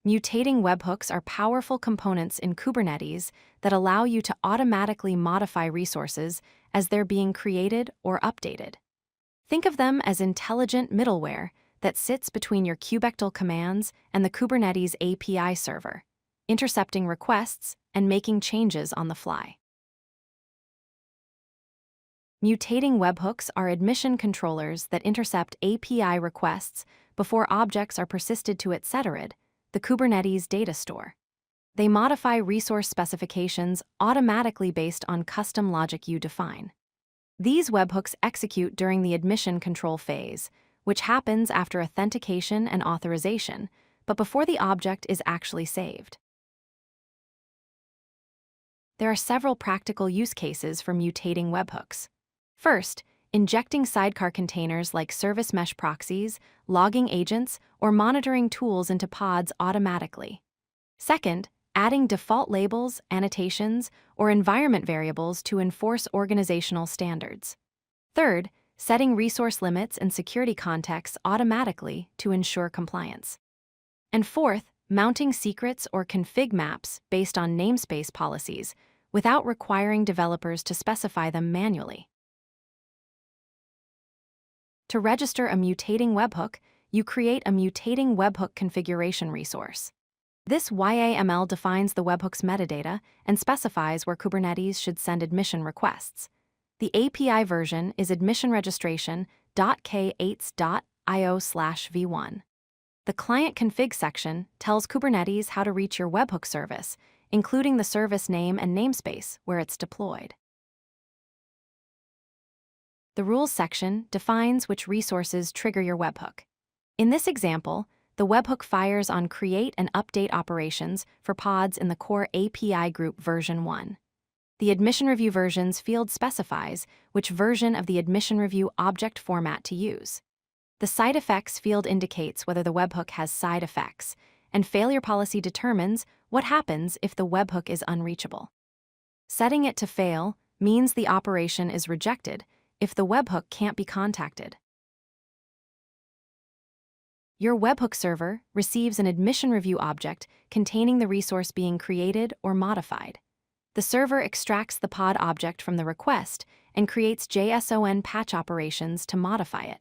Mutating webhooks are powerful components in Kubernetes that allow you to automatically modify resources as they're being created or updated. Think of them as intelligent middleware that sits between your kubectl commands and the Kubernetes API server, intercepting requests and making changes on the fly. Mutating webhooks are admission controllers that intercept API requests before objects are persisted to etc., the Kubernetes data store. They modify resource specifications automatically based on custom logic you define. These webhooks execute during the admission control phase, which happens after authentication and authorization, but before the object is actually saved. There are several practical use cases for mutating webhooks. First, injecting sidecar containers like service mesh proxies, logging agents, or monitoring tools into pods automatically. Second, adding default labels, annotations, or environment variables to enforce organizational standards. Third, setting resource limits and security contexts automatically to ensure compliance. And fourth, mounting secrets or config maps based on namespace policies without requiring developers to specify them manually. To register a mutating webhook, you create a Mutating Webhook Configuration resource. This YAML defines the webhook's metadata and specifies where Kubernetes should send admission requests. The API version is admissionregistration.k8s.io/v1. The client config section tells Kubernetes how to reach your webhook service, including the service name and namespace where it's deployed. The rules section defines which resources trigger your webhook. In this example, the webhook fires on create and update operations for pods in the core API group version 1. The admission review versions field specifies which version of the admission review object format to use. The side effects field indicates whether the webhook has side effects, and failure policy determines what happens if the webhook is unreachable. Setting it to fail means the operation is rejected if the webhook can't be contacted. Your webhook server receives an admission review object containing the resource being created or modified. The server extracts the pod object from the request and creates JSON Patch operations to modify it.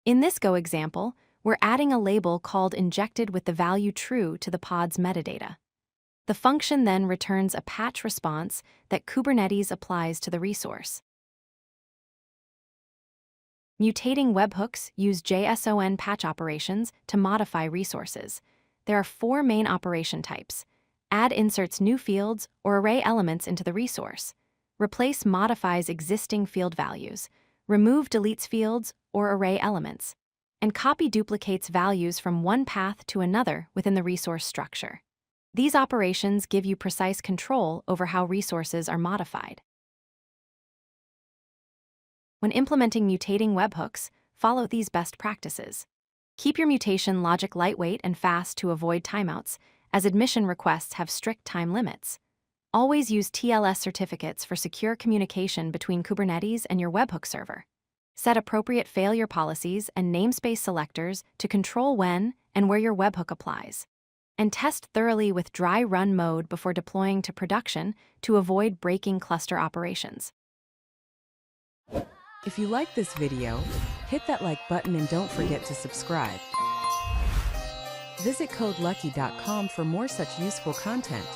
In this Go example, we're adding a label called injected with the value true to the pod's metadata. The function then returns a patch response that Kubernetes applies to the resource. Mutating webhooks use JSON patch operations to modify resources. There are 4 main operation types: add inserts new fields or array elements into the resource, replace modifies existing field values, remove deletes fields or array elements, and copy duplicates values from one path to another within the resource structure. These operations give you precise control over how resources are modified. When implementing mutating webhooks, follow these best practices. Keep your mutation logic lightweight and fast to avoid timeouts, as admission requests have strict time limits. Always use TLS certificates for secure communication between Kubernetes and your webhook server. Set appropriate failure policies and namespace selectors to control when and where your webhook applies. And test thoroughly with dry run mode before deploying to production to avoid breaking cluster operations. If you like this video, hit that like button and don't forget to subscribe. Visit codelucky.com for more such useful content.